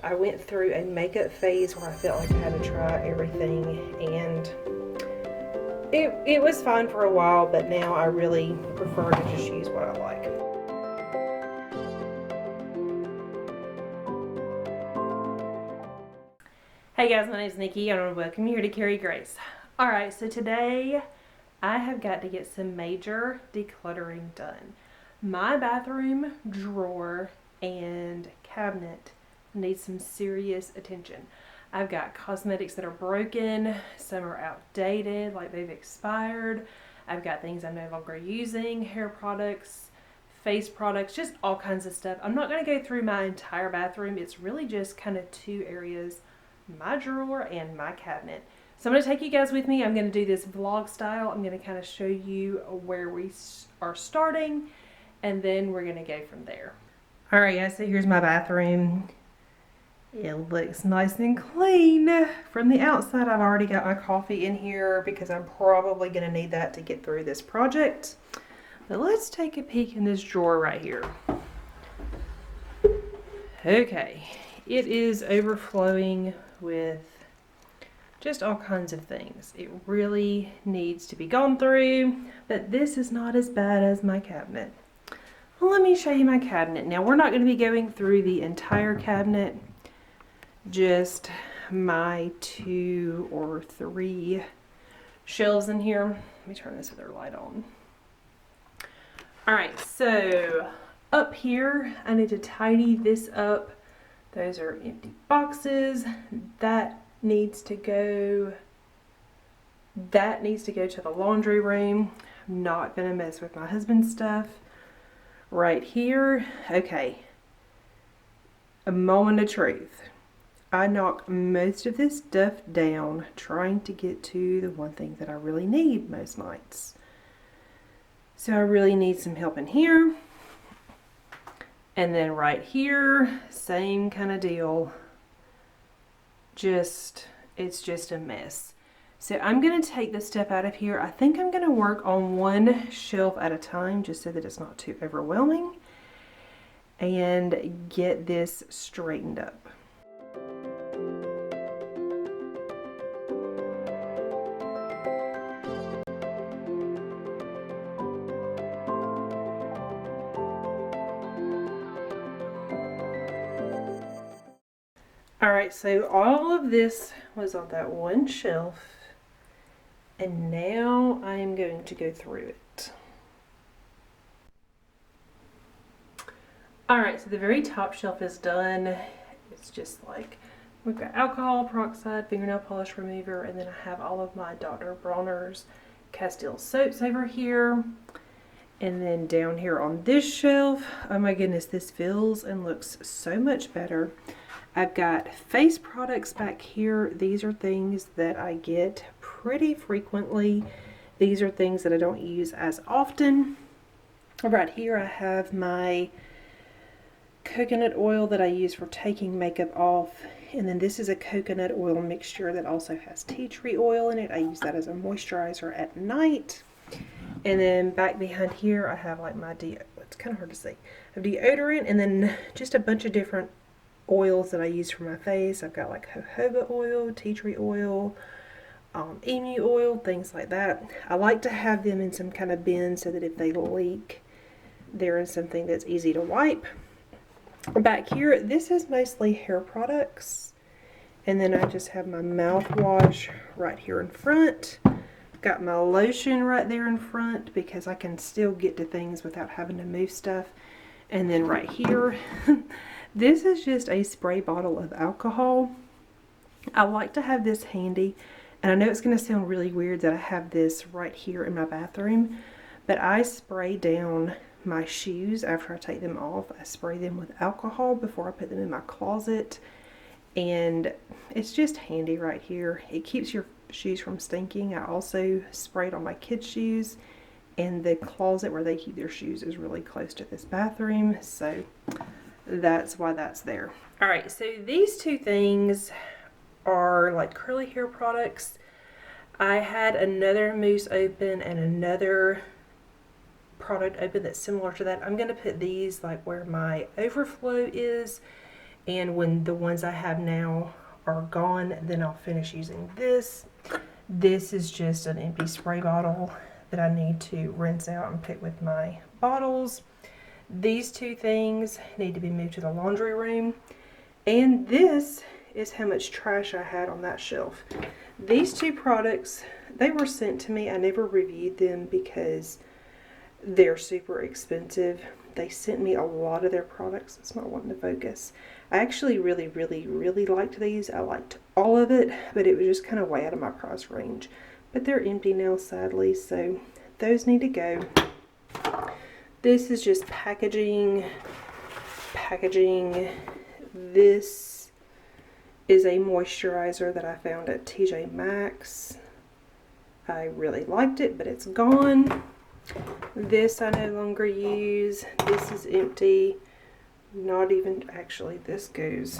I went through a makeup phase where I felt like I had to try everything, and it was fine for a while, but now I really prefer to just use what I like. Hey guys, my name is Nikki and I want to welcome you here to Carrie Grace. Alright, so today I have got to get some major decluttering done. My bathroom drawer and cabinet needs some serious attention. I've got cosmetics that are broken, some are outdated, like they've expired. I've got things I'm no longer using, hair products, face products, just all kinds of stuff. I'm not going to go through my entire bathroom. It's really just kind of two areas, my drawer and my cabinet. So I'm going to take you guys with me. I'm going to do this vlog style. I'm going to kind of show you where we are starting, and then we're going to go from there. Alright guys, so here's my bathroom. It looks nice and clean. From the outside, I've already got my coffee in here because I'm probably going to need that to get through this project. But let's take a peek in this drawer right here. Okay, it is overflowing with just all kinds of things. It really needs to be gone through, but this is not as bad as my cabinet. Well, let me show you my cabinet. Now, we're not going to be going through the entire cabinet, just my 2 or 3 shelves in here. Let me turn this other light on. Alright, so up here, I need to tidy this up. Those are empty boxes. That needs to go to the laundry room. I'm not going to mess with my husband's stuff. Right here, okay, a moment of truth. I knock most of this stuff down trying to get to the one thing that I really need most nights. So I really need some help in here. And then right here, same kind of deal. It's just a mess. So I'm going to take this stuff out of here. I think I'm going to work on one shelf at a time just so that it's not too overwhelming, and get this straightened up. Alright, so all of this was on that one shelf, and now I am going to go through it. Alright, so the very top shelf is done. It's just like, we've got alcohol, peroxide, fingernail polish remover, and then I have all of my Dr. Bronner's Castile soaps over here. And then down here on this shelf, oh my goodness, this feels and looks so much better. I've got face products back here. These are things that I get pretty frequently. These are things that I don't use as often. Right here I have my coconut oil that I use for taking makeup off. And then this is a coconut oil mixture that also has tea tree oil in it. I use that as a moisturizer at night. And then back behind here I have like my it's kind of hard to see. I have deodorant, and then just a bunch of different oils that I use for my face. I've got like jojoba oil, tea tree oil, emu oil, things like that. I like to have them in some kind of bin so that if they leak, they're in something that's easy to wipe. Back here, this is mostly hair products, and then I just have my mouthwash right here in front. Got my lotion right there in front because I can still get to things without having to move stuff. And then right here, this is just a spray bottle of alcohol. I like to have this handy, and I know it's going to sound really weird that I have this right here in my bathroom, but I spray down my shoes after I take them off. I spray them with alcohol before I put them in my closet, and it's just handy right here. It keeps your shoes from stinking. I also spray it on my kids' shoes, and the closet where they keep their shoes is really close to this bathroom, so that's why that's there. Alright, so these two things are like curly hair products. I had another mousse open and another product open that's similar to that. I'm going to put these like where my overflow is, And when the ones I have now are gone, then I'll finish using this. This is just an empty spray bottle that I need to rinse out and put with my bottles. These two things need to be moved to the laundry room. And this is how much trash I had on that shelf. These two products, they were sent to me. I never reviewed them because they're super expensive. They sent me a lot of their products. It's not wanting to focus. I actually really liked these. I liked all of it, but it was just kind of way out of my price range. But they're empty now, sadly, so those need to go. This is just packaging. This is a moisturizer that I found at TJ Maxx. I really liked it, but it's gone. This I no longer use. This is empty. Not even, actually, this goes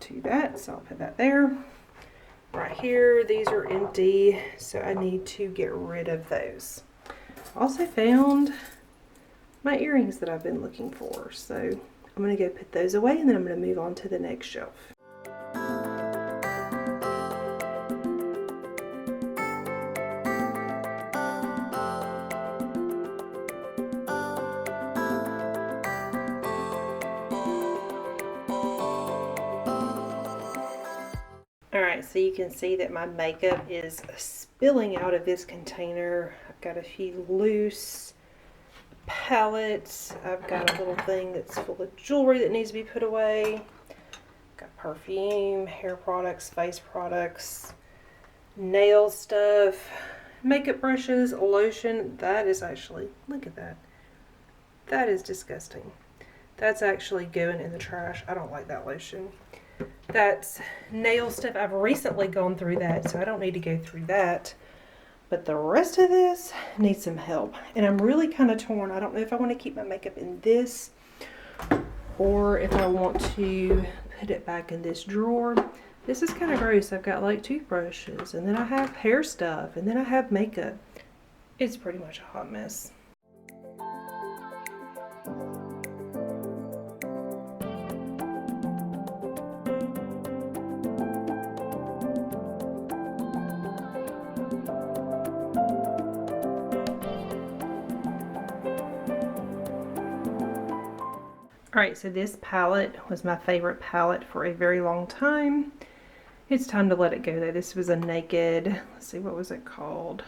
to that, so I'll put that there. Right here, these are empty, so I need to get rid of those. Also found my earrings that I've been looking for, so I'm going to go put those away, and then I'm going to move on to the next shelf. Alright, so you can see that my makeup is spilling out of this container. I've got a few loose palettes. I've got a little thing that's full of jewelry that needs to be put away. Got perfume, hair products, face products, nail stuff, makeup brushes, lotion. That is actually, look at that. That is disgusting. That's actually going in the trash. I don't like that lotion. That's nail stuff. I've recently gone through that, so I don't need to go through that. But the rest of this needs some help. And I'm really kind of torn. I don't know if I want to keep my makeup in this or if I want to put it back in this drawer. This is kind of gross. I've got like toothbrushes, and then I have hair stuff, and then I have makeup. It's pretty much a hot mess. Alright, so this palette was my favorite palette for a very long time. It's time to let it go though. This was a Naked, let's see, what was it called?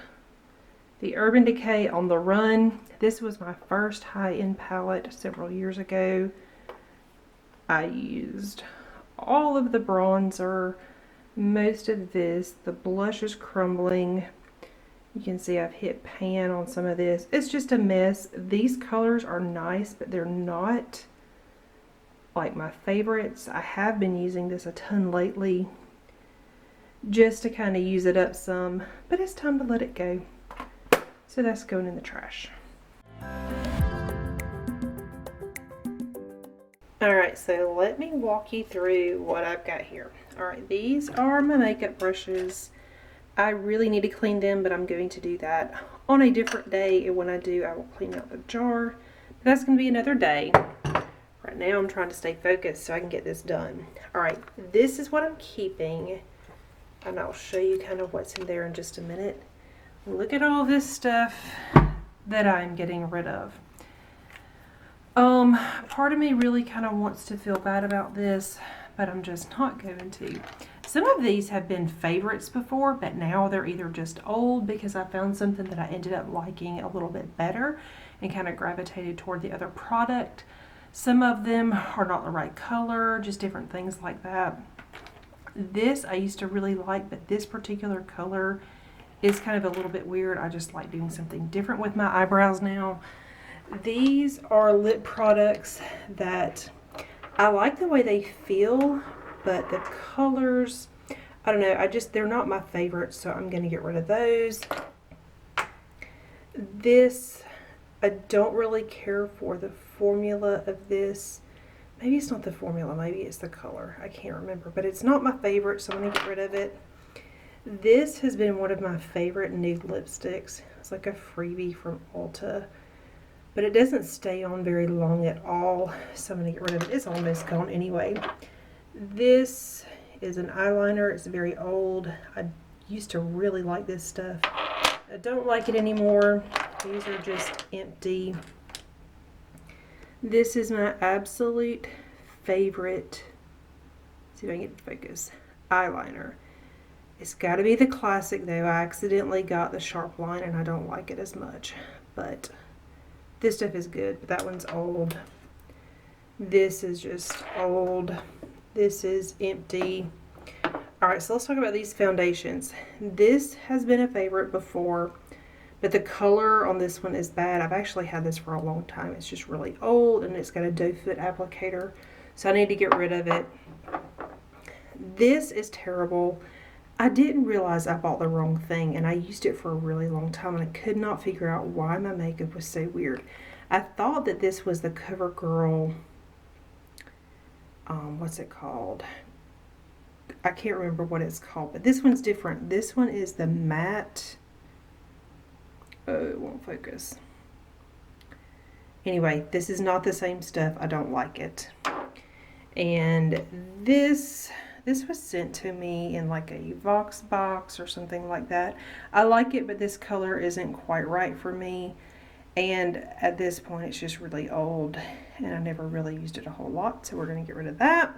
The Urban Decay On The Run. This was my first high-end palette several years ago. I used all of the bronzer, most of this. The blush is crumbling. You can see I've hit pan on some of this. It's just a mess. These colors are nice, but they're not like my favorites. I have been using this a ton lately just to kind of use it up some, but it's time to let it go. So that's going in the trash. Alright, so let me walk you through what I've got here. Alright, these are my makeup brushes. I really need to clean them, but I'm going to do that on a different day, and when I do, I will clean out the jar. But that's going to be another day. Right now I'm trying to stay focused so I can get this done. Alright, this is what I'm keeping, and I'll show you kind of what's in there in just a minute. Look at all this stuff that I'm getting rid of. Part of me really kind of wants to feel bad about this, but I'm just not going to. Some of these have been favorites before, but now they're either just old because I found something that I ended up liking a little bit better and kind of gravitated toward the other product. Some of them are not the right color, just different things like that. This I used to really like, but this particular color is kind of a little bit weird. I just like doing something different with my eyebrows now. These are lip products that I like the way they feel, but the colors, I don't know, they're not my favorites, so I'm going to get rid of those. This, I don't really care for the formula of this. Maybe it's not the formula, maybe it's the color. I can't remember, but it's not my favorite, so I'm going to get rid of it. This has been one of my favorite nude lipsticks. It's like a freebie from Ulta. but it doesn't stay on very long at all, so I'm going to get rid of it. It's almost gone anyway. This is an eyeliner. It's very old. I used to really like this stuff. I don't like it anymore. These are just empty. This is my absolute favorite, let's see if I can get it to focus, eyeliner. It's got to be the classic though. I accidentally got the sharp line and I don't like it as much, but this stuff is good. But that one's old. This is just old. This is empty. Alright, so let's talk about these foundations. This has been a favorite before, but the color on this one is bad. I've actually had this for a long time. It's just really old and it's got a doe foot applicator, so I need to get rid of it. This is terrible. I didn't realize I bought the wrong thing, and I used it for a really long time and I could not figure out why my makeup was so weird. I thought that this was the CoverGirl, what's it called? I can't remember what it's called, but this one's different. This one is the matte, oh, it won't focus. Anyway, this is not the same stuff. I don't like it. And this was sent to me in like a Vox box or something like that. I like it, but this color isn't quite right for me. And at this point, it's just really old, and I never really used it a whole lot, so we're going to get rid of that.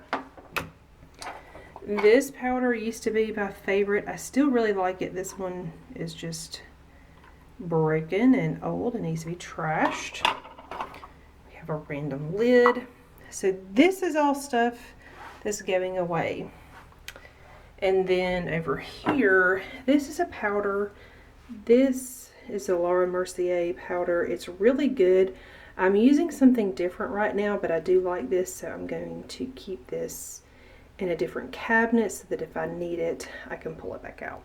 This powder used to be my favorite. I still really like it. This one is just broken and old and needs to be trashed. We have a random lid. So this is all stuff that's going away. And then over here, this is a powder. This is a Laura Mercier powder. It's really good. I'm using something different right now, but I do like this, so I'm going to keep this in a different cabinet so that if I need it, I can pull it back out.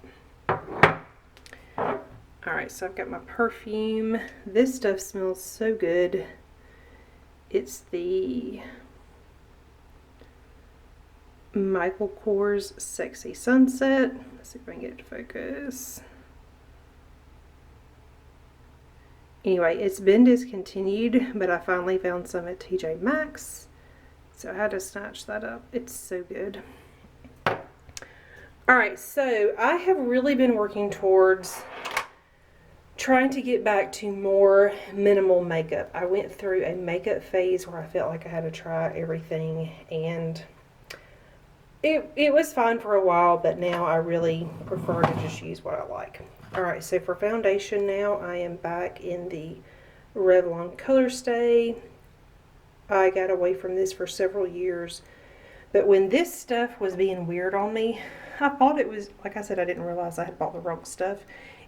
Alright, so I've got my perfume. This stuff smells so good. It's the Michael Kors Sexy Sunset. Let's see if I can get it to focus. Anyway, it's been discontinued, but I finally found some at TJ Maxx, so I had to snatch that up. It's so good. Alright, so I have really been working towards trying to get back to more minimal makeup. I went through a makeup phase where I felt like I had to try everything, and it was fine for a while, but now I really prefer to just use what I like. Alright, so for foundation now, I am back in the Revlon Color Stay. I got away from this for several years, but when this stuff was being weird on me, I thought it was, like I said, I didn't realize I had bought the wrong stuff.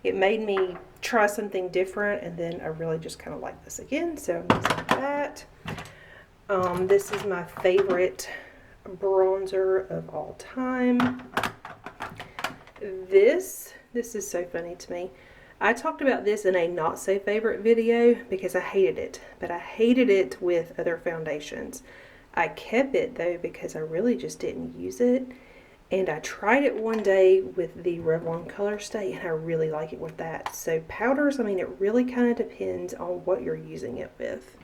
It made me try something different, and then I really just kind of like this again, so I'm using that. This is my favorite bronzer of all time. This is so funny to me. I talked about this in a not so favorite video because I hated it, but I hated it with other foundations. I kept it though because I really just didn't use it, and I tried it one day with the Revlon Color Stay and I really like it with that. So powders, I mean, it really kind of depends on what you're using it with.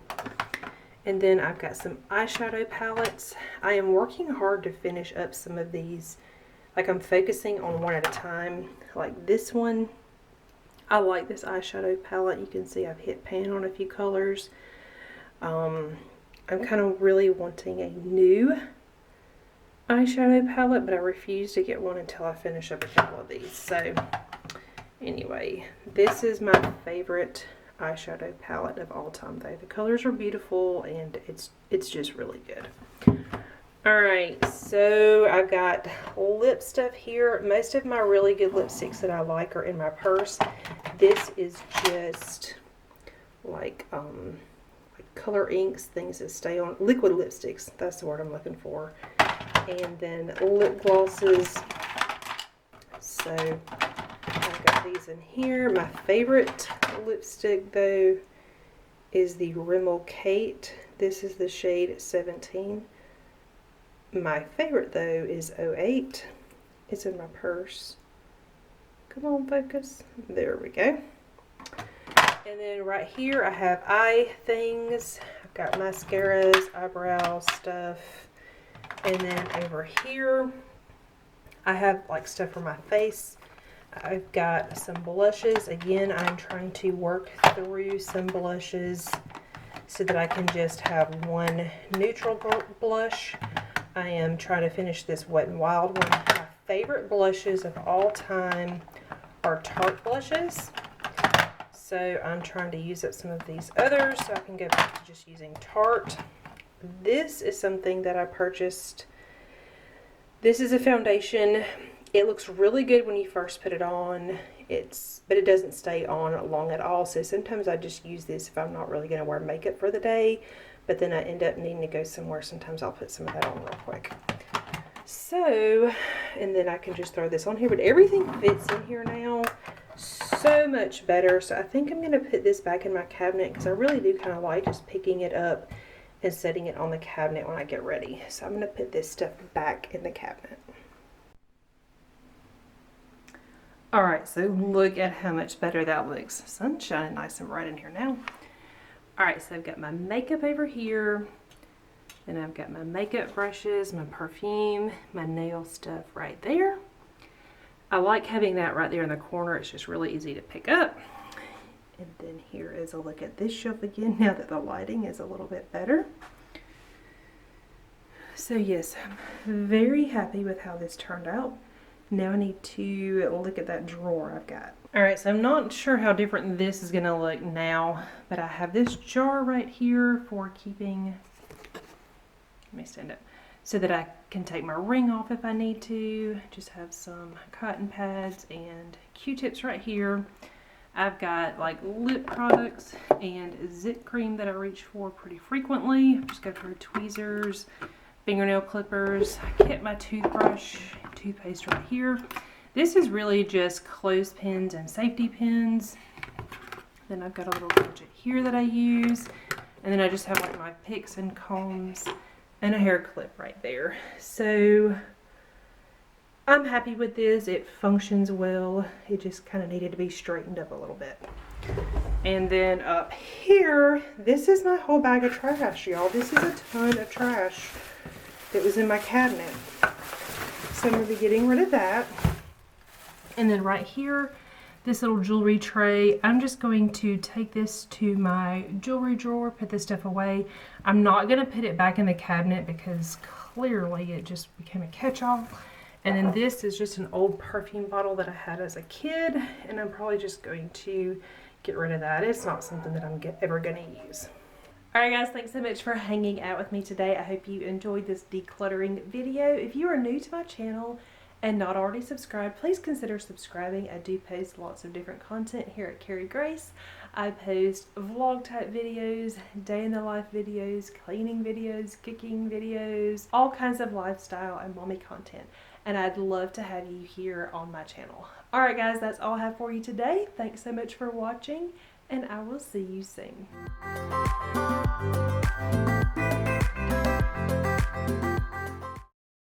And then I've got some eyeshadow palettes. I am working hard to finish up some of these. Like, I'm focusing on one at a time. Like this one, I like this eyeshadow palette. You can see I've hit pan on a few colors. I'm kind of really wanting a new eyeshadow palette, but I refuse to get one until I finish up a couple of these. So anyway, this is my favorite eyeshadow palette of all time though. The colors are beautiful and it's just really good. Alright, so I've got lip stuff here. Most of my really good lipsticks that I like are in my purse. This is just like color inks, things that stay on, liquid lipsticks, that's the word I'm looking for. And then lip glosses. So I've got these in here. My favorite lipstick though is the Rimmel Kate. This is the shade 17. My favorite though is 08. It's in my purse. Come on, focus. There we go. And then right here I have eye things. I've got mascaras, eyebrow stuff. And then over here I have like stuff for my face. I've got some blushes. Again, I'm trying to work through some blushes so that I can just have one neutral blush. I am trying to finish this Wet n Wild one. My favorite blushes of all time are Tarte blushes. So I'm trying to use up some of these others so I can go back to just using Tarte. This is something that I purchased. This is a foundation. It looks really good when you first put it on. But it doesn't stay on long at all. So sometimes I just use this if I'm not really going to wear makeup for the day. But then I end up needing to go somewhere. Sometimes I'll put some of that on real quick. So, and then I can just throw this on here. But everything fits in here now so much better. So I think I'm going to put this back in my cabinet because I really do kind of like just picking it up and setting it on the cabinet when I get ready. So I'm going to put this stuff back in the cabinet. Alright, so look at how much better that looks. Sun's shining nice and bright in here now. Alright, so I've got my makeup over here. And I've got my makeup brushes, my perfume, my nail stuff right there. I like having that right there in the corner. It's just really easy to pick up. And then here is a look at this shelf again now that the lighting is a little bit better. So yes, I'm very happy with how this turned out. Now I need to look at that drawer I've got. Alright, so I'm not sure how different this is going to look now, but I have this jar right here for keeping, let me stand up, so that I can take my ring off if I need to. Just have some cotton pads and Q-tips right here. I've got like lip products and zit cream that I reach for pretty frequently. Just go through tweezers, fingernail clippers. I kept my toothbrush, toothpaste right here. This is really just clothespins and safety pins. Then I've got a little budget here that I use. And then I just have like my picks and combs and a hair clip right there. So I'm happy with this. It functions well. It just kind of needed to be straightened up a little bit. And then up here, this is my whole bag of trash, y'all. This is a ton of trash that was in my cabinet. So I'm going to be getting rid of that. And then right here, this little jewelry tray, I'm just going to take this to my jewelry drawer, put this stuff away. I'm not going to put it back in the cabinet because clearly it just became a catch-all. And then this is just an old perfume bottle that I had as a kid, and I'm probably just going to get rid of that. It's not something that I'm ever going to use. Alright guys, thanks so much for hanging out with me today. I hope you enjoyed this decluttering video. If you are new to my channel and not already subscribed, please consider subscribing. I do post lots of different content here at Carrie Grace. I post vlog type videos, day in the life videos, cleaning videos, cooking videos, all kinds of lifestyle and mommy content. And I'd love to have you here on my channel. Alright guys, that's all I have for you today. Thanks so much for watching, and I will see you soon.